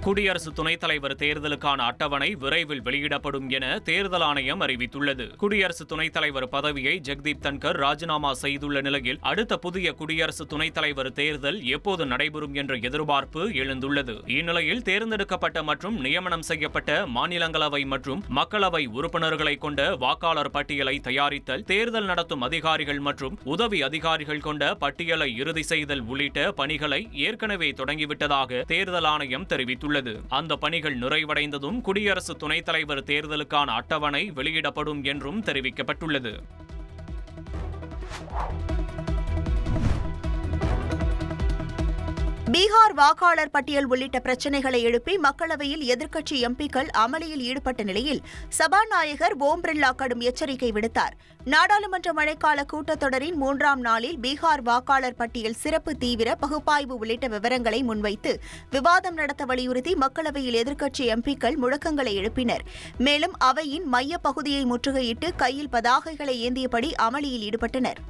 குடியரசு துணைத் தலைவர் தேர்தலுக்கான அட்டவணை விரைவில் வெளியிடப்படும் என தேர்தல் ஆணையம் அறிவித்துள்ளது. குடியரசு துணைத் தலைவர் பதவியை ஜெக்தீப் தன்கர் ராஜினாமா செய்துள்ள நிலையில் அடுத்த புதிய குடியரசு துணைத் தலைவர் தேர்தல் எப்போது நடைபெறும் என்ற எதிர்பார்ப்பு எழுந்துள்ளது. இந்நிலையில் தேர்ந்தெடுக்கப்பட்ட மற்றும் நியமனம் செய்யப்பட்ட மாநிலங்களவை மற்றும் மக்களவை உறுப்பினர்களை கொண்ட வாக்காளர் பட்டியலை தயாரித்தல், தேர்தல் நடத்தும் அதிகாரிகள் மற்றும் உதவி அதிகாரிகள் கொண்ட பட்டியலை இறுதி செய்தல் உள்ளிட்ட பணிகளை ஏற்கனவே தொடங்கிவிட்டதாக தேர்தல் ஆணையம் தெரிவித்துள்ளது. அந்த பணிகள் நிறைவடைந்ததும் குடியரசு துணைத் தலைவர் தேர்தலுக்கான அட்டவணை வெளியிடப்படும் என்றும் தெரிவிக்கப்பட்டுள்ளது. பீகார் வாக்காளர் பட்டியல் உள்ளிட்ட பிரச்சினைகளை எழுப்பி மக்களவையில் எதிர்க்கட்சி எம்பிக்கள் அமளியில் ஈடுபட்ட நிலையில் சபாநாயகர் ஓம் பிர்லா கடும் எச்சரிக்கை விடுத்தார். நாடாளுமன்ற மழைக்கால கூட்டத்தொடரின் 3ஆம் நாளில் பீகார் வாக்காளர் பட்டியல் சிறப்பு தீவிர பகுப்பாய்வு உள்ளிட்ட விவரங்களை முன்வைத்து விவாதம் நடத்த வலியுறுத்தி மக்களவையில் எதிர்க்கட்சி எம்பிக்கள் முழக்கங்களை எழுப்பினர். மேலும் அவையின் மைய பகுதியை முற்றுகையிட்டு கையில் பதாகைகளை ஏந்தியபடி அமளியில் ஈடுபட்டனர்.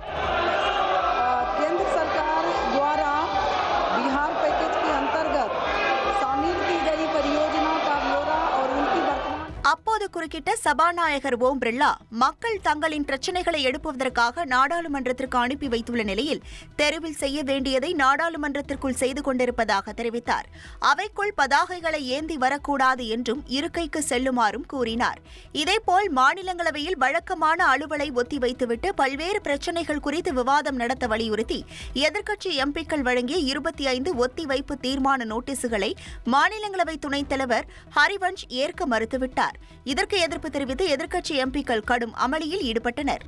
அப்போது குறுக்கிட்ட சபாநாயகர் ஓம் பிர்லா, மக்கள் தங்களின் பிரச்சினைகளை எழுப்புவதற்காக நாடாளுமன்றத்திற்கு அனுப்பி வைத்துள்ள நிலையில் தெருவில் செய்ய வேண்டியதை நாடாளுமன்றத்திற்குள் செய்து கொண்டிருப்பதாக தெரிவித்தார். அவைக்குள் பதாகைகளை ஏந்தி வரக்கூடாது என்றும் இருக்கைக்கு செல்லுமாறும் கூறினார். இதேபோல் மாநிலங்களவையில் வழக்கமான அலுவலை ஒத்திவைத்துவிட்டு பல்வேறு பிரச்சினைகள் குறித்து விவாதம் நடத்த வலியுறுத்தி எதிர்க்கட்சி எம்பிக்கள் வழங்கிய 25 ஒத்திவைப்பு தீர்மான நோட்டீசுகளை மாநிலங்களவை துணைத் தலைவர் ஹரிவன்ஷ் ஏற்க மறுத்துவிட்டார். இதற்கு எதிர்ப்பு தெரிவித்து எதிர்க்கட்சி எம்பிக்கள் கடும் அமளியில் ஈடுபட்டனர்.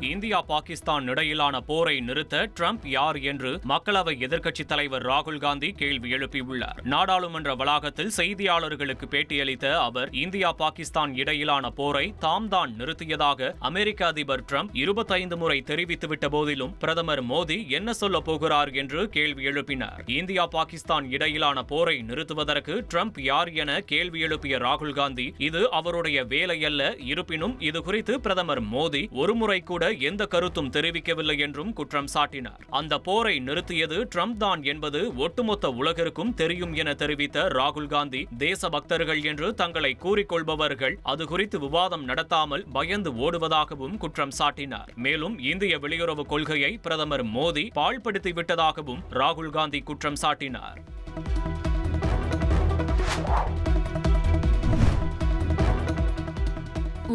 இந்தியா பாகிஸ்தான் இடையிலான போரை நிறுத்த ட்ரம்ப் யார் என்று மக்களவை எதிர்க்கட்சித் தலைவர் ராகுல் காந்தி கேள்வி எழுப்பியுள்ளார். நாடாளுமன்ற வளாகத்தில் செய்தியாளர்களுக்கு பேட்டியளித்த அவர், இந்தியா பாகிஸ்தான் இடையிலான போரை தாம் தான் நிறுத்தியதாக அமெரிக்க அதிபர் ட்ரம்ப் 25 முறை தெரிவித்துவிட்ட போதிலும் பிரதமர் மோடி என்ன சொல்ல போகிறார் என்று கேள்வி எழுப்பினார். இந்தியா பாகிஸ்தான் இடையிலான போரை நிறுத்துவதற்கு ட்ரம்ப் யார் என கேள்வி எழுப்பிய ராகுல் காந்தி, இது அவருடைய வேலையல்ல, இருப்பினும் இது குறித்து பிரதமர் மோடி ஒருமுறை கூட எந்த கருத்தும் தெரிவிக்கவில்லை என்றும் குற்றம் சாட்டினார். அந்த போரை நிறுத்தியது ட்ரம்ப் தான் என்பது ஒட்டுமொத்த உலகிற்கும் தெரியும் என தெரிவித்த ராகுல் காந்தி, தேசபக்தர்கள் என்று தங்களை கூறிக்கொள்பவர்கள் அது குறித்து விவாதம் நடத்தாமல் பயந்து ஓடுவதாகவும் குற்றம் சாட்டினார். மேலும் இந்திய வெளியுறவு கொள்கையை பிரதமர் மோடி பாழ்படுத்திவிட்டதாகவும் ராகுல் காந்தி குற்றம் சாட்டினார்.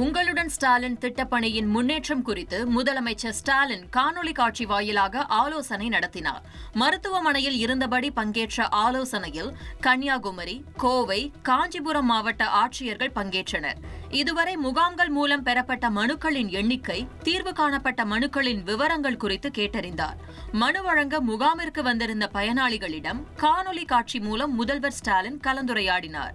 உங்களுடன் ஸ்டாலின் திட்டப்பணியின் முன்னேற்றம் குறித்து முதலமைச்சர் ஸ்டாலின் காணொலி காட்சி வாயிலாக ஆலோசனை நடத்தினார். மருத்துவமனையில் இருந்தபடி பங்கேற்ற ஆலோசனையில் கன்னியாகுமரி, கோவை, காஞ்சிபுரம் மாவட்ட ஆட்சியர்கள் பங்கேற்றனர். இதுவரை முகாம்கள் மூலம் பெறப்பட்ட மனுக்களின் எண்ணிக்கை, தீர்வு காணப்பட்ட மனுக்களின் விவரங்கள் குறித்து கேட்டறிந்தார். மனு வழங்க முகாமிற்கு வந்திருந்த பயனாளிகளிடம் காணொலி காட்சி மூலம் முதல்வர் ஸ்டாலின் கலந்துரையாடினார்.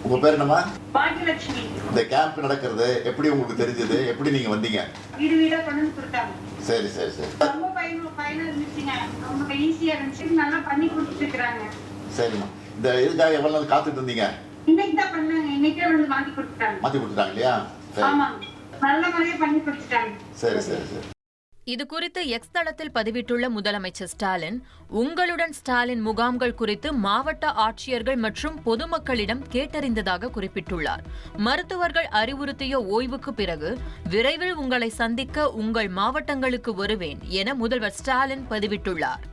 உங்க பேர் என்னமா? பாக்கியலட்சுமி. இந்த கேம்ப் நடக்கிறது எப்படி உங்களுக்கு தெரிஞ்சது? எப்படி நீங்க வந்தீங்க? வீடு வீடா கொண்டு வந்து கொடுத்தாங்க. சரி சரி சரி. ரொம்ப பயனா இருந்துச்சுங்க. ரொம்ப ஈஸியா இருந்துச்சு. நல்லா பண்ணி கொடுத்துட்டு இருக்காங்க. சரிம்மா. இந்த இதுக்காக எவ்வளவு நாள் காத்துட்டு இருந்தீங்க? இன்னைக்கு தான் பண்ணாங்க. இன்னைக்கே வந்து மாத்தி கொடுத்துட்டாங்க. மாத்தி கொடுத்துட்டாங்க இல்லையா? ஆமா. நல்ல முறையா பண்ணி கொடுத்துட்டாங்க. சரி சரி சரி. இது குறித்து எக்ஸ் தளத்தில் பதிவிட்டுள்ள முதலமைச்சர் ஸ்டாலின், உங்களுடன் ஸ்டாலின் முகாம்கள் குறித்து மாவட்ட ஆட்சியர்கள் மற்றும் பொதுமக்களிடம் கேட்டறிந்ததாக குறிப்பிட்டுள்ளார். மருத்துவர்கள் அறிவுறுத்திய ஓய்வுக்கு பிறகு விரைவில் உங்களை சந்திக்க உங்கள் மாவட்டங்களுக்கு வருவேன் என முதல்வர் ஸ்டாலின் பதிவிட்டுள்ளார்.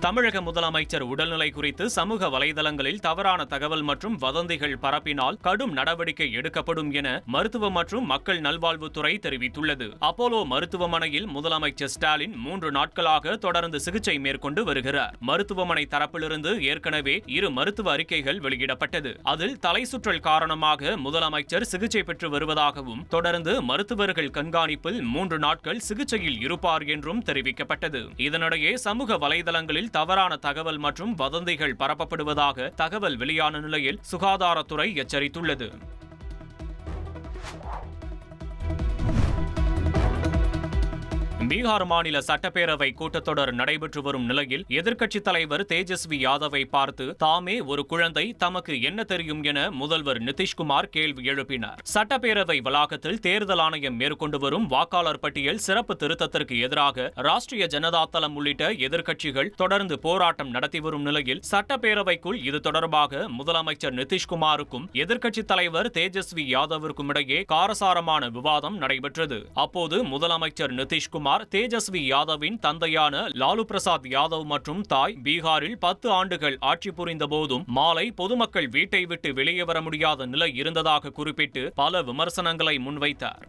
தமிழக முதலமைச்சர் உடல்நிலை குறித்து சமூக வலைதளங்களில் தவறான தகவல் மற்றும் வதந்திகள் பரப்பினால் கடும் நடவடிக்கை எடுக்கப்படும் என மருத்துவ மற்றும் மக்கள் நல்வாழ்வுத்துறை தெரிவித்துள்ளது. அப்போலோ மருத்துவமனையில் முதலமைச்சர் ஸ்டாலின் 3 நாட்களாக தொடர்ந்து சிகிச்சை மேற்கொண்டு வருகிறார். மருத்துவமனை தரப்பிலிருந்து ஏற்கனவே 2 மருத்துவ அறிக்கைகள் வெளியிடப்பட்டது. அதில் தலை சுற்றல் காரணமாக முதலமைச்சர் சிகிச்சை பெற்று வருவதாகவும், தொடர்ந்து மருத்துவர்கள் கண்காணிப்பில் 3 நாட்கள் சிகிச்சையில் இருப்பார் என்றும் தெரிவிக்கப்பட்டது. இதனிடையே சமூக வலைதளங்களில் தவறான தகவல் மற்றும் வதந்திகள் பரப்பப்படுவதாக தகவல் வெளியான நிலையில் சுகாதாரத்துறை எச்சரித்துள்ளது. பீகார் மாநில சட்டப்பேரவை கூட்டத்தொடர் நடைபெற்று வரும் நிலையில் எதிர்க்கட்சித் தலைவர் தேஜஸ்வி யாதவை பார்த்து தாமே ஒரு குழந்தை, தமக்கு என்ன தெரியும் என முதல்வர் நிதிஷ்குமார் கேள்வி எழுப்பினார். சட்டப்பேரவை வளாகத்தில் தேர்தல் ஆணையம் மேற்கொண்டு வரும் வாக்காளர் பட்டியல் சிறப்பு திருத்தத்திற்கு எதிராக ராஷ்டிரிய ஜனதா தளம் உள்ளிட்ட எதிர்க்கட்சிகள் தொடர்ந்து போராட்டம் நடத்தி வரும் நிலையில் சட்டப்பேரவைக்குள் இது தொடர்பாக முதலமைச்சர் நிதிஷ்குமாருக்கும் எதிர்க்கட்சித் தலைவர் தேஜஸ்வி யாதவிற்கும் இடையே காரசாரமான விவாதம் நடைபெற்றது. அப்போது முதலமைச்சர் நிதிஷ்குமார் தேஜஸ்வி யாதவின் தந்தையான லாலு பிரசாத் யாதவ் மற்றும் தாய் பீகாரில் 10 ஆண்டுகள் ஆட்சி புரிந்த போதும் மாலை பொதுமக்கள் வீட்டை விட்டு வெளியே வர முடியாத நிலை இருந்ததாக குறிப்பிட்டு பல விமர்சனங்களை முன்வைத்தார்.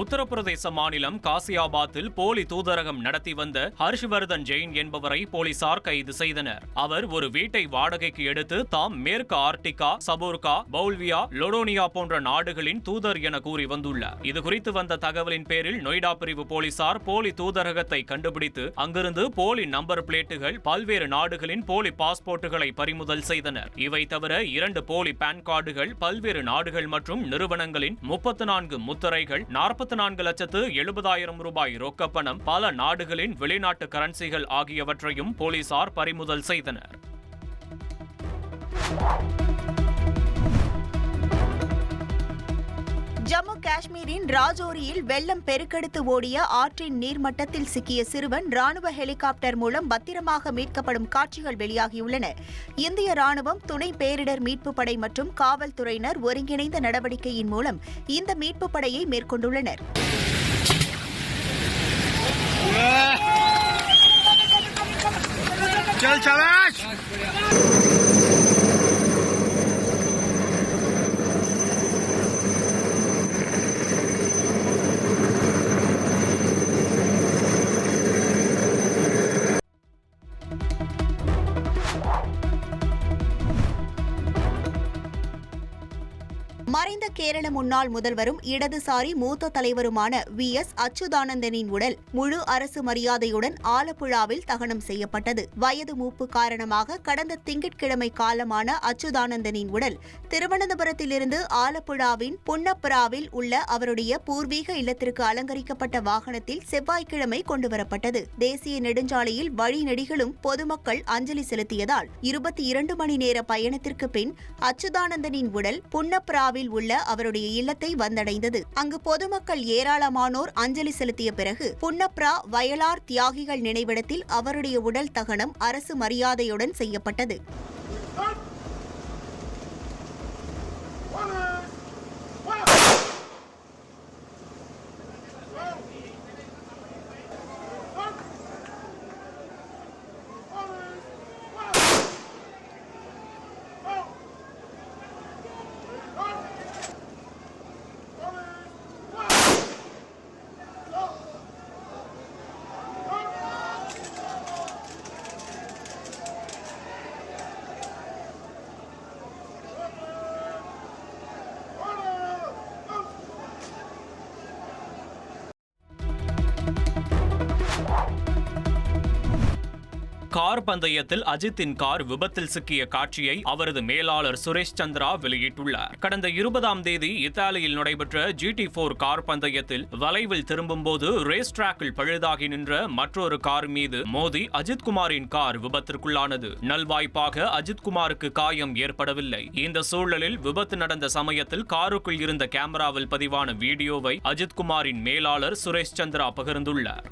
உத்தரப்பிரதேச மாநிலம் காசியாபாத்தில் போலி தூதரகம் நடத்தி வந்த ஹர்ஷ்வர்தன் ஜெயின் என்பவரை போலீசார் கைது செய்தனர். அவர் ஒரு வீட்டை வாடகைக்கு எடுத்து தாம் மேற்கு ஆர்டிகா, சபோர்கா, பவுல்வியா, லொடோனியா போன்ற நாடுகளின் தூதர் என கூறி வந்துள்ளார். இதுகுறித்து வந்த தகவலின் பேரில் நொய்டா பிரிவு போலீசார் போலி தூதரகத்தை கண்டுபிடித்து அங்கிருந்து போலி நம்பர் பிளேட்டுகள், பல்வேறு நாடுகளின் போலி பாஸ்போர்ட்டுகளை பறிமுதல் செய்தனர். இவை தவிர 2 போலி பான் கார்டுகள், பல்வேறு நாடுகள் மற்றும் நிறுவனங்களின் 34 முத்திரைகள், 44,70,000 ரூபாய் ரொக்கப்பணம், பல நாடுகளின் வெளிநாட்டு கரன்சிகள் ஆகியவற்றையும் போலீசார் பறிமுதல் செய்தனர். ஜம்மு காஷ்மீரின் ராஜோரியில் வெள்ளம் பெருக்கெடுத்து ஓடிய ஆற்றின் நீர்மட்டத்தில் சிக்கிய சிறுவன் ராணுவ ஹெலிகாப்டர் மூலம் பத்திரமாக மீட்கப்படும் காட்சிகள் வெளியாகியுள்ளன. இந்திய ராணுவம், துணை பேரிடர் மீட்புப் படை மற்றும் காவல்துறையினர் ஒருங்கிணைந்த நடவடிக்கையின் மூலம் இந்த மீட்புப் படையை மேற்கொண்டுள்ளனர். மறைந்த கேரள முன்னாள் முதல்வரும் இடதுசாரி மூத்த தலைவருமான VS அச்சுதானந்தனின் உடல் முழு அரசு மரியாதையுடன் ஆலப்புழாவில் தகனம் செய்யப்பட்டது. வயது மூப்பு காரணமாக கடந்த திங்கட்கிழமை காலமான அச்சுதானந்தனின் உடல் திருவனந்தபுரத்திலிருந்து ஆலப்புழாவின் புன்னப்பராவில் உள்ள அவருடைய பூர்வீக இல்லத்திற்கு அலங்கரிக்கப்பட்ட வாகனத்தில் செவ்வாய்க்கிழமை கொண்டுவரப்பட்டது. தேசிய நெடுஞ்சாலையில் வழிநெடுகிலும் பொதுமக்கள் அஞ்சலி செலுத்தியதால் 22 மணி நேர பயணத்திற்கு பின் அச்சுதானந்தனின் உடல் புன்னப்பராவில் உள்ள அவருடைய இல்லத்தை வந்தடைந்தது. அங்கு பொதுமக்கள் ஏராளமானோர் அஞ்சலி செலுத்திய பிறகு புன்னப்ரா வயலார் தியாகிகள் நினைவிடத்தில் அவருடைய உடல் தகனம் அரசு மரியாதையுடன் செய்யப்பட்டது. கார் பந்தயத்தில் அஜித்தின் கார் விபத்தில் சிக்கிய காட்சியை அவரது மேலாளர் சுரேஷ் சந்திரா வெளியிட்டுள்ளார். கடந்த 20ஆம் தேதி இத்தாலியில் நடைபெற்ற GT4 கார் பந்தயத்தில் வளைவில் திரும்பும்போது ரேஸ் டிராக்கில் பழுதாகி நின்ற மற்றொரு கார் மீது மோதி அஜித்குமாரின் கார் விபத்திற்குள்ளானது. நல்வாய்ப்பாக அஜித்குமாருக்கு காயம் ஏற்படவில்லை. இந்த சூழலில் விபத்து நடந்த சமயத்தில் காருக்குள் இருந்த கேமராவில் பதிவான வீடியோவை அஜித்குமாரின் மேலாளர் சுரேஷ் சந்திரா பகிர்ந்துள்ளார்.